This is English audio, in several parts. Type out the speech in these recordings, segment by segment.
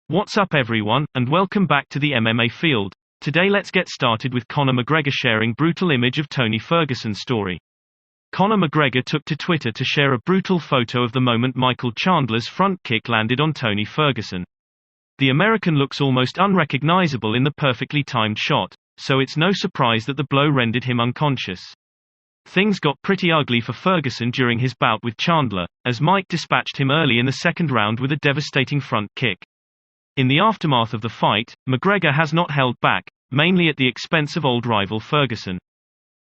What's up everyone, and welcome back to the MMA field. Today let's get started with Conor McGregor sharing brutal image of Tony Ferguson's story. Conor McGregor took to Twitter to share a brutal photo of the moment Michael Chandler's front kick landed on Tony Ferguson. The American looks almost unrecognizable in the perfectly timed shot, so it's no surprise that the blow rendered him unconscious. Things got pretty ugly for Ferguson during his bout with Chandler, as Mike dispatched him early in the second round with a devastating front kick. In the aftermath of the fight, McGregor has not held back, mainly at the expense of old rival Ferguson.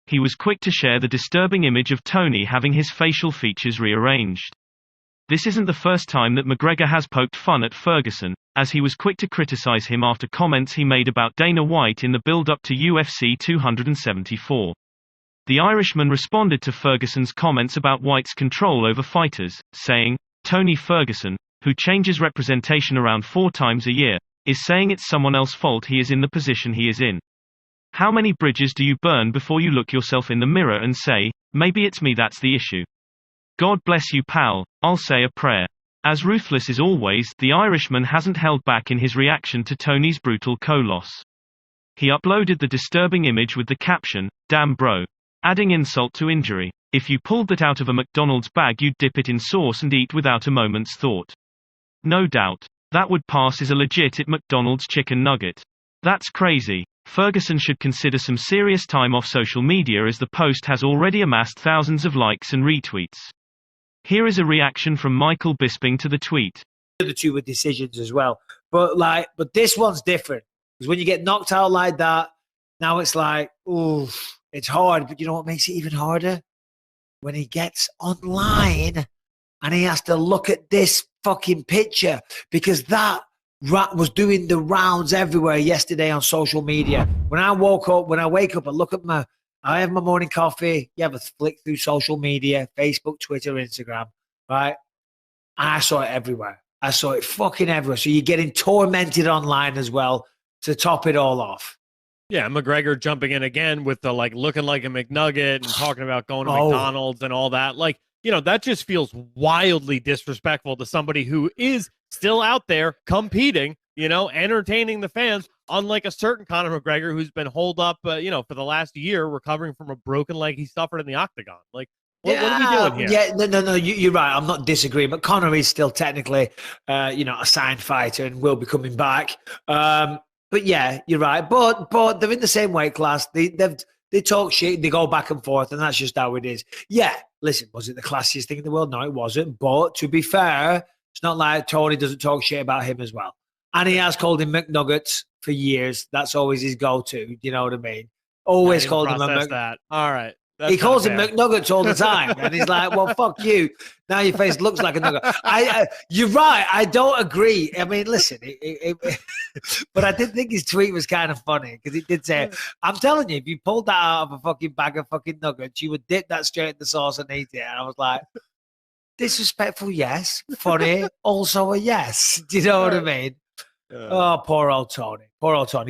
He was quick to share the disturbing image of Tony having his facial features rearranged. This isn't the first time that McGregor has poked fun at Ferguson, as he was quick to criticize him after comments he made about Dana White in the build-up to UFC 274. The Irishman responded to Ferguson's comments about White's control over fighters, saying, "Tony Ferguson, who changes representation around 4 times a year, is saying it's someone else's fault he is in the position he is in. How many bridges do you burn before you look yourself in the mirror and say, maybe it's me that's the issue? God bless you pal, I'll say a prayer." As ruthless as always, the Irishman hasn't held back in his reaction to Tony's brutal co-loss. He uploaded the disturbing image with the caption, "Damn bro," adding insult to injury. "If you pulled that out of a McDonald's bag you'd dip it in sauce and eat without a moment's thought. No doubt. That would pass as a legit at McDonald's chicken nugget. That's crazy." Ferguson should consider some serious time off social media as the post has already amassed thousands of likes and retweets. Here is a reaction from Michael Bisping to the tweet. The other two were decisions as well. But this one's different. Because when you get knocked out like that, now it's like, ooh, it's hard. But you know what makes it even harder? When he gets online and he has to look at this fucking picture, because that was doing the rounds everywhere yesterday on social media. When I wake up, I look at I have my morning coffee. You have a flick through social media, Facebook, Twitter, Instagram, right? And I saw it everywhere. I saw it fucking everywhere. So you're getting tormented online as well to top it all off. Yeah, McGregor jumping in again with the looking like a McNugget and talking about going to McDonald's and all that. That just feels wildly disrespectful to somebody who is still out there competing, entertaining the fans, unlike a certain Conor McGregor who's been holed up, for the last year, recovering from a broken leg he suffered in the octagon. What are we doing here? Yeah, no, you're right. I'm not disagreeing, but Conor is still technically, a signed fighter and will be coming back. But yeah, you're right. But they're in the same weight class. They talk shit, they go back and forth, and that's just how it is. Yeah, listen, was it the classiest thing in the world? No, it wasn't. But to be fair, it's not like Tony doesn't talk shit about him as well. And he has called him McNuggets for years. That's always his go-to. You know what I mean? Always called him that. All right. He calls him McNuggets all the time. And he's like, well, fuck you. Now your face looks like a nugget. You're right. I don't agree. I mean, listen, but I did think his tweet was kind of funny because it did say, I'm telling you, if you pulled that out of a fucking bag of fucking nuggets, you would dip that straight in the sauce and eat it. And I was like, disrespectful, yes. Funny, also a yes. Do you know what I mean? Oh, poor old Tony. Poor old Tony.